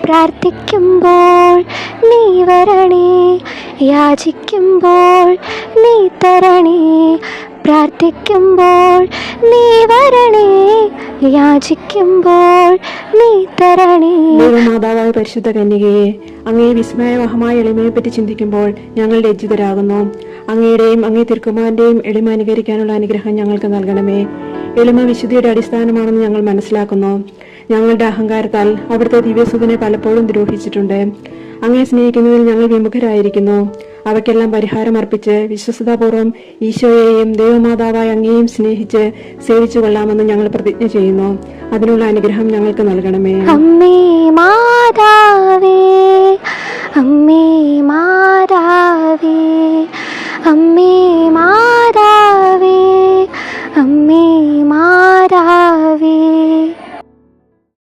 പ്രാർത്ഥിക്കുമ്പോൾ നീ വരണേ, യാചിക്കുമ്പോൾ നീ തരണേ. പ്രാർത്ഥിക്കുമ്പോൾ നീ വരണേ, യാചിക്കുമ്പോൾ നീ തരണേ. ദൈവമാതാവായ പരിശുദ്ധ കന്യകയെ, അങ്ങേ വിസ്മയമഹമായ എളിമയെപ്പറ്റി ചിന്തിക്കുമ്പോൾ ഞങ്ങൾ ലജ്ജിതരാകുന്നു. അങ്ങയുടെയും അങ്ങേ തിരുക്കുമാരന്റെയും എളിമ അനുകരിക്കാനുള്ള അനുഗ്രഹം ഞങ്ങൾക്ക് നൽകണമേ. എളിമ വിശുദ്ധിയുടെ അടിസ്ഥാനമാണെന്ന് ഞങ്ങൾ മനസ്സിലാക്കുന്നു. ഞങ്ങളുടെ അഹങ്കാരത്താൽ അവിടുത്തെ ദിവ്യസുതനെ പലപ്പോഴും ദ്രോഹിച്ചിട്ടുണ്ട്. അങ്ങേ സ്നേഹിക്കുന്നതിൽ ഞങ്ങൾ വിമുഖരായിരിക്കുന്നു. അവയ്ക്കെല്ലാം പരിഹാരം അർപ്പിച്ച് വിശ്വസ്തതാപൂർവ്വം ഈശോയെയും ദൈവമാതാവായ അങ്ങയെയും സ്നേഹിച്ച് സേവിച്ചു കൊള്ളാമെന്ന് ഞങ്ങൾ പ്രതിജ്ഞ ചെയ്യുന്നു. അതിനുള്ള അനുഗ്രഹം ഞങ്ങൾക്ക് നൽകണമേ. അമ്മേ മാതാവേ, അമ്മേ